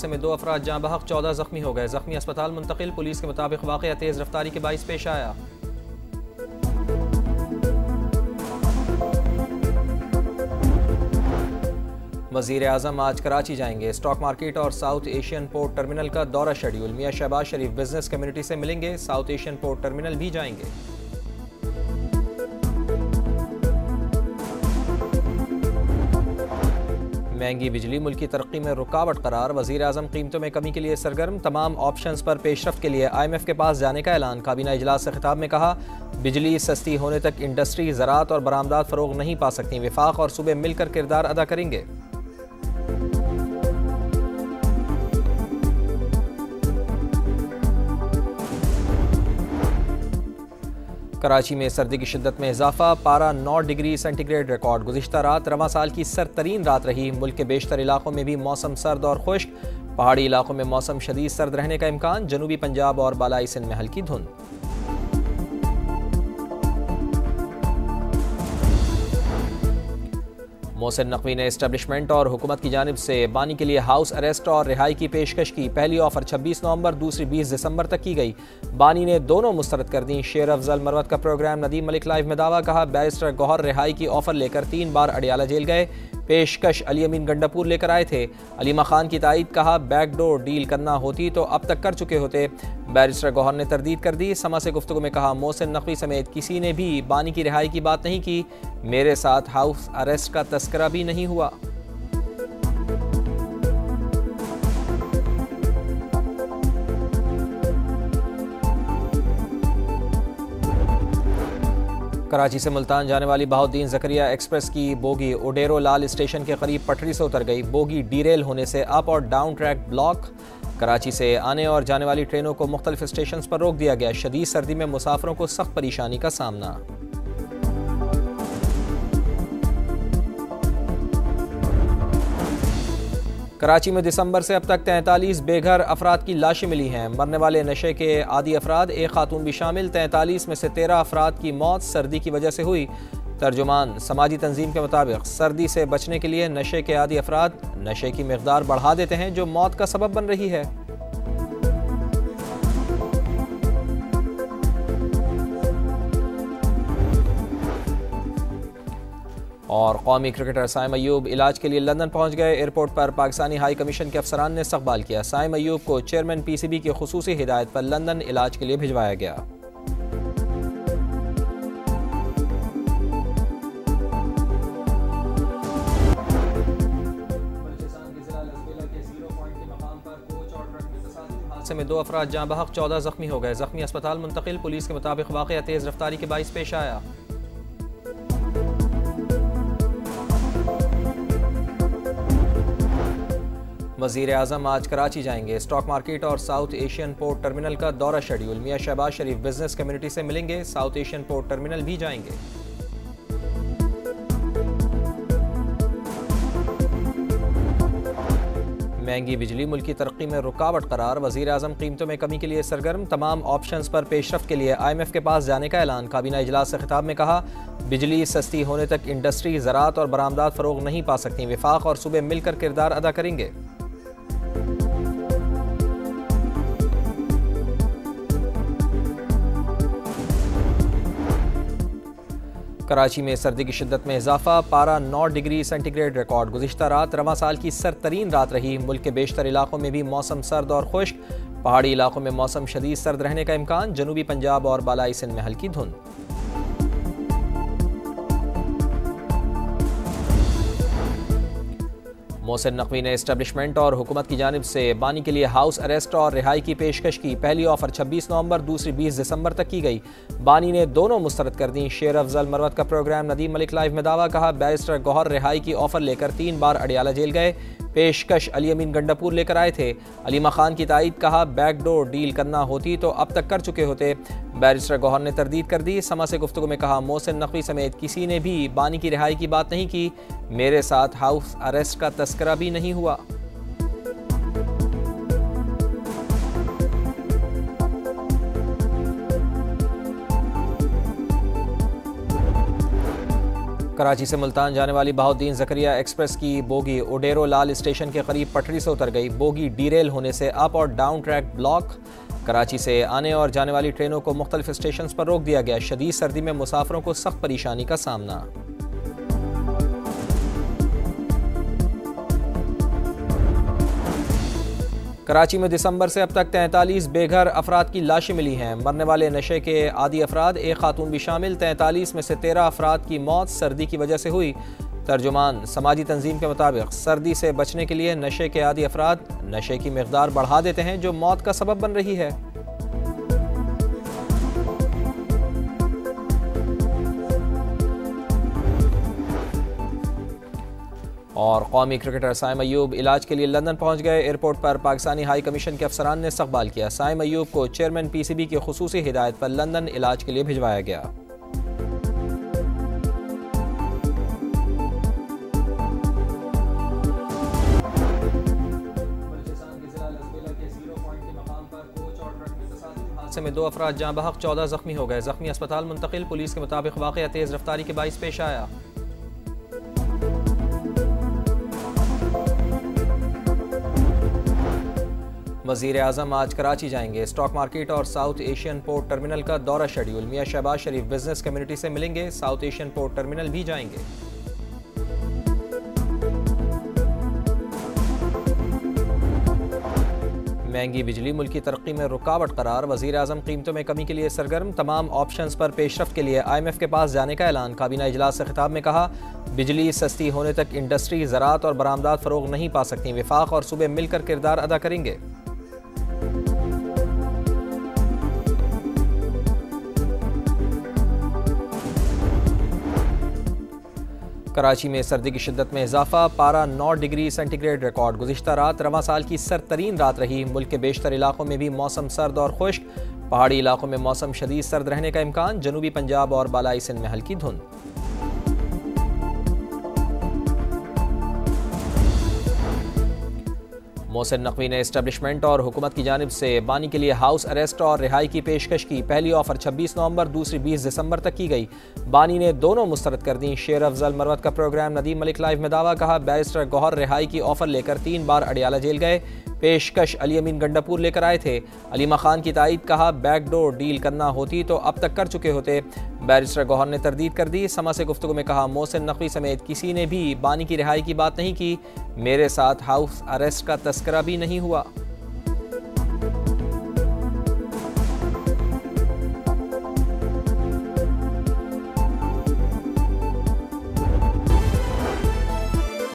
हादसे में 2 अफराद जाँ बहक 14 जख्मी हो गए। जख्मी अस्पताल मुंतकिल। पुलिस के मुताबिक वाक़या तेज़ रफ्तारी के बाइस पेश आया। वज़ीर आज़म आज कराची जाएंगे। स्टॉक मार्केट और साउथ एशियन पोर्ट टर्मिनल का दौरा शेड्यूल। मियां शहबाज शरीफ बिजनेस कम्युनिटी से मिलेंगे। साउथ एशियन पोर्ट टर्मिनल भी जाएंगे। महंगी बिजली मुल्क की तरक्की में रुकावट करार। वज़ीर आज़म कीमतों में कमी के लिए सरगर्म। तमाम ऑप्शंस पर पेशरफ्त के लिए IMF के पास जाने का ऐलान। काबीना इजलास से खिताब में कहा, बिजली सस्ती होने तक इंडस्ट्री, ज़राअत और बरामदात फ़रोग नहीं पा सकती। विफाक और सूबे मिलकर किरदार अदा करेंगे। कराची में सर्दी की शिद्दत में इजाफा। पारा 9 डिग्री सेंटीग्रेड रिकॉर्ड। गुज़िश्ता रात रवां साल की सर्दतरीन रात रही। मुल्क के बेशतर इलाकों में भी मौसम सर्द और खुश्क। पहाड़ी इलाकों में मौसम शदीद सर्द रहने का इम्कान। जनूबी पंजाब और बालाई सिंध में हल्की धुंध। मोहसिन नकवी ने एस्टेब्लिशमेंट और हुकूमत की जानिब से बानी के लिए हाउस अरेस्ट और रिहाई की पेशकश की। पहली ऑफर 26 नवंबर, दूसरी 20 दिसंबर तक की गई। बानी ने दोनों मुस्तरद कर दी। शेर अफजल मरवत का प्रोग्राम। नदीम मलिक लाइव में दावा। कहा, बैरिस्टर गौहर रिहाई की ऑफर लेकर 3 बार अडियाला जेल गए। पेशकश अली अमीन गंडापुर लेकर आए थे। अलीमा खान की तायद। कहा, बैकडोर डील करना होती तो अब तक कर चुके होते। बैरिस्टर गौहर ने तरदीद कर दी। समा से गुफ्तगू में कहा, मोहसिन नकवी समेत किसी ने भी बानी की रिहाई की बात नहीं की। मेरे साथ हाउस अरेस्ट का तस्करा भी नहीं हुआ। कराची से मुल्तान जाने वाली बहाउद्दीन ज़करिया एक्सप्रेस की बोगी ओडेरो लाल स्टेशन के करीब पटरी से उतर गई। बोगी डीरेल होने से अप और डाउन ट्रैक ब्लॉक। कराची से आने और जाने वाली ट्रेनों को मुख्तलिफ स्टेशन पर रोक दिया गया। शदीद सर्दी में मुसाफिरों को सख्त परेशानी का सामना। कराची में दिसंबर से अब तक 43 बेघर अफराद की लाशें मिली हैं। मरने वाले नशे के आदी अफराद एक खातून भी शामिल। 43 में से 13 अफराद की मौत सर्दी की वजह से हुई। तर्जुमान समाजी तंजीम के मुताबिक सर्दी से बचने के लिए नशे के आदी अफराद नशे की मिकदार बढ़ा देते हैं, जो मौत का सबब बन रही है। और कौमी क्रिकेटर साइम अयूब इलाज के लिए लंदन पहुंच गए। एयरपोर्ट पर पाकिस्तानी हाई कमीशन के अफसरान ने इस्तकबाल किया। साइम अयूब को चेयरमैन PCB की खुसूसी हिदायत पर लंदन इलाज के लिए भिजवाया गया। हादसे में 2 अफराद जाँ बहक 14 जख्मी हो गए। जख्मी अस्पताल मुंतकिल। पुलिस के मुताबिक वाक़या तेज़ रफ्तारी के बाइस पेश आया। वज़ीर आज़म आज कराची जाएंगे। स्टॉक मार्केट और साउथ एशियन पोर्ट टर्मिनल का दौरा शेड्यूल। मियां शहबाज शरीफ बिजनेस कम्युनिटी से मिलेंगे। साउथ एशियन पोर्ट टर्मिनल भी जाएंगे। महंगी बिजली मुल्क की तरक्की में रुकावट करार। वज़ीर आज़म कीमतों में कमी के लिए सरगर्म। तमाम ऑप्शंस पर पेशरफ्त के लिए IMF के पास जाने का ऐलान। काबीना इजलास से खिताब में कहा, बिजली सस्ती होने तक इंडस्ट्री, ज़राअत और बरामदात फ़रोग नहीं पा सकती। विफाक और सूबे मिलकर किरदार अदा करेंगे। कराची में सर्दी की शिद्दत में इजाफा। पारा 9 डिग्री सेंटीग्रेड रिकॉर्ड। गुज़िश्ता रात रवां साल की सर्दतरीन रात रही। मुल्क के बेशतर इलाकों में भी मौसम सर्द और खुश्क। पहाड़ी इलाकों में मौसम शदीद सर्द रहने का इम्कान। जनूबी पंजाब और बालाई सिंध में हल्की धुंध। मोहसिन नकवी ने एस्टेब्लिशमेंट और हुकूमत की जानिब से बानी के लिए हाउस अरेस्ट और रिहाई की पेशकश की। पहली ऑफर 26 नवंबर, दूसरी 20 दिसंबर तक की गई। बानी ने दोनों मुस्तरद कर दी। शेर अफजल मरवत का प्रोग्राम। नदीम मलिक लाइव में दावा। कहा, बैरिस्टर गौहर रिहाई की ऑफर लेकर 3 बार अडियाला जेल गए। पेशकश अली अमीन गंडापुर लेकर आए थे। अलीमा खान की तायद। कहा, बैकडोर डील करना होती तो अब तक कर चुके होते। बैरिस्टर गौहर ने तरदीद कर दी। समा से गुफ्तगू में कहा, मोहसिन नकवी समेत किसी ने भी बानी की रिहाई की बात नहीं की। मेरे साथ हाउस अरेस्ट का तस्करा भी नहीं हुआ। कराची से मुल्तान जाने वाली बहाउद्दीन ज़करिया एक्सप्रेस की बोगी ओडेरो लाल स्टेशन के करीब पटरी से उतर गई। बोगी डीरेल होने से अप और डाउन ट्रैक ब्लॉक। कराची से आने और जाने वाली ट्रेनों को मुख्तलिफ स्टेशन पर रोक दिया गया। शदीद सर्दी में मुसाफिरों को सख्त परेशानी का सामना। कराची में दिसंबर से अब तक 43 बेघर अफराद की लाशें मिली हैं। मरने वाले नशे के आदी अफराद एक खातून भी शामिल। 43 में से 13 अफराद की मौत सर्दी की वजह से हुई। तर्जुमान समाजी तंजीम के मुताबिक सर्दी से बचने के लिए नशे के आदी अफराद नशे की मिकदार बढ़ा देते हैं, जो मौत का सबब बन रही है। और कौमी क्रिकेटर साइम अयूब इलाज के लिए लंदन पहुंच गए। एयरपोर्ट पर पाकिस्तानी हाई कमीशन के अफसरान ने इस्तकबाल किया। साइम अयूब को चेयरमैन PCB की खुसूसी हिदायत पर लंदन इलाज के लिए भिजवाया गया। हादसे में 2 अफराद जाँ बहक 14 जख्मी हो गए। जख्मी अस्पताल मुंतकिल। पुलिस के मुताबिक वाक़या तेज़ रफ्तारी के बाइस पेश आया। वज़ीर आज़म आज कराची जाएंगे। स्टॉक मार्केट और साउथ एशियन पोर्ट टर्मिनल का दौरा शेड्यूल। मियां शहबाज शरीफ बिजनेस कम्युनिटी से मिलेंगे। साउथ एशियन पोर्ट टर्मिनल भी जाएंगे। महंगी बिजली मुल्क की तरक्की में रुकावट करार। वज़ीर आज़म कीमतों में कमी के लिए सरगर्म। तमाम ऑप्शंस पर पेशरफ्त के लिए IMF के पास जाने का ऐलान। काबीना इजलास से खिताब में कहा, बिजली सस्ती होने तक इंडस्ट्री, ज़राअत और बरामदात फ़रोग नहीं पा सकती। विफाक और सूबे मिलकर किरदार अदा करेंगे। कराची में सर्दी की शिद्दत में इजाफा। पारा 9 डिग्री सेंटीग्रेड रिकॉर्ड। गुज़िश्ता रात रवां साल की सर्दतरीन रात रही। मुल्क के बेशतर इलाकों में भी मौसम सर्द और खुश्क। पहाड़ी इलाकों में मौसम शदीद सर्द रहने का इम्कान। जनूबी पंजाब और बालाई सिंध में हल्की धुंध। मोहसिन नकवी ने एस्टेब्लिशमेंट और हुकूमत की जानिब से बानी के लिए हाउस अरेस्ट और रिहाई की पेशकश की। पहली ऑफर 26 नवंबर, दूसरी 20 दिसंबर तक की गई। बानी ने दोनों मुस्तरद कर दी। शेर अफजल मरवत का प्रोग्राम। नदीम मलिक लाइव में दावा। कहा, बैरिस्टर गौहर रिहाई की ऑफर लेकर 3 बार अडियाला जेल गए। पेशकश अली अमीन गंडापुर लेकर आए थे। अलीमा खान की तायद। कहा, बैकडोर डील करना होती तो अब तक कर चुके होते। बैरिस्टर गौहर ने तरदीद कर दी। समा से गुफ्तगू में कहा, मोहसिन नकवी समेत किसी ने भी बानी की रिहाई की बात नहीं की। मेरे साथ हाउस अरेस्ट का तस्करा भी नहीं हुआ।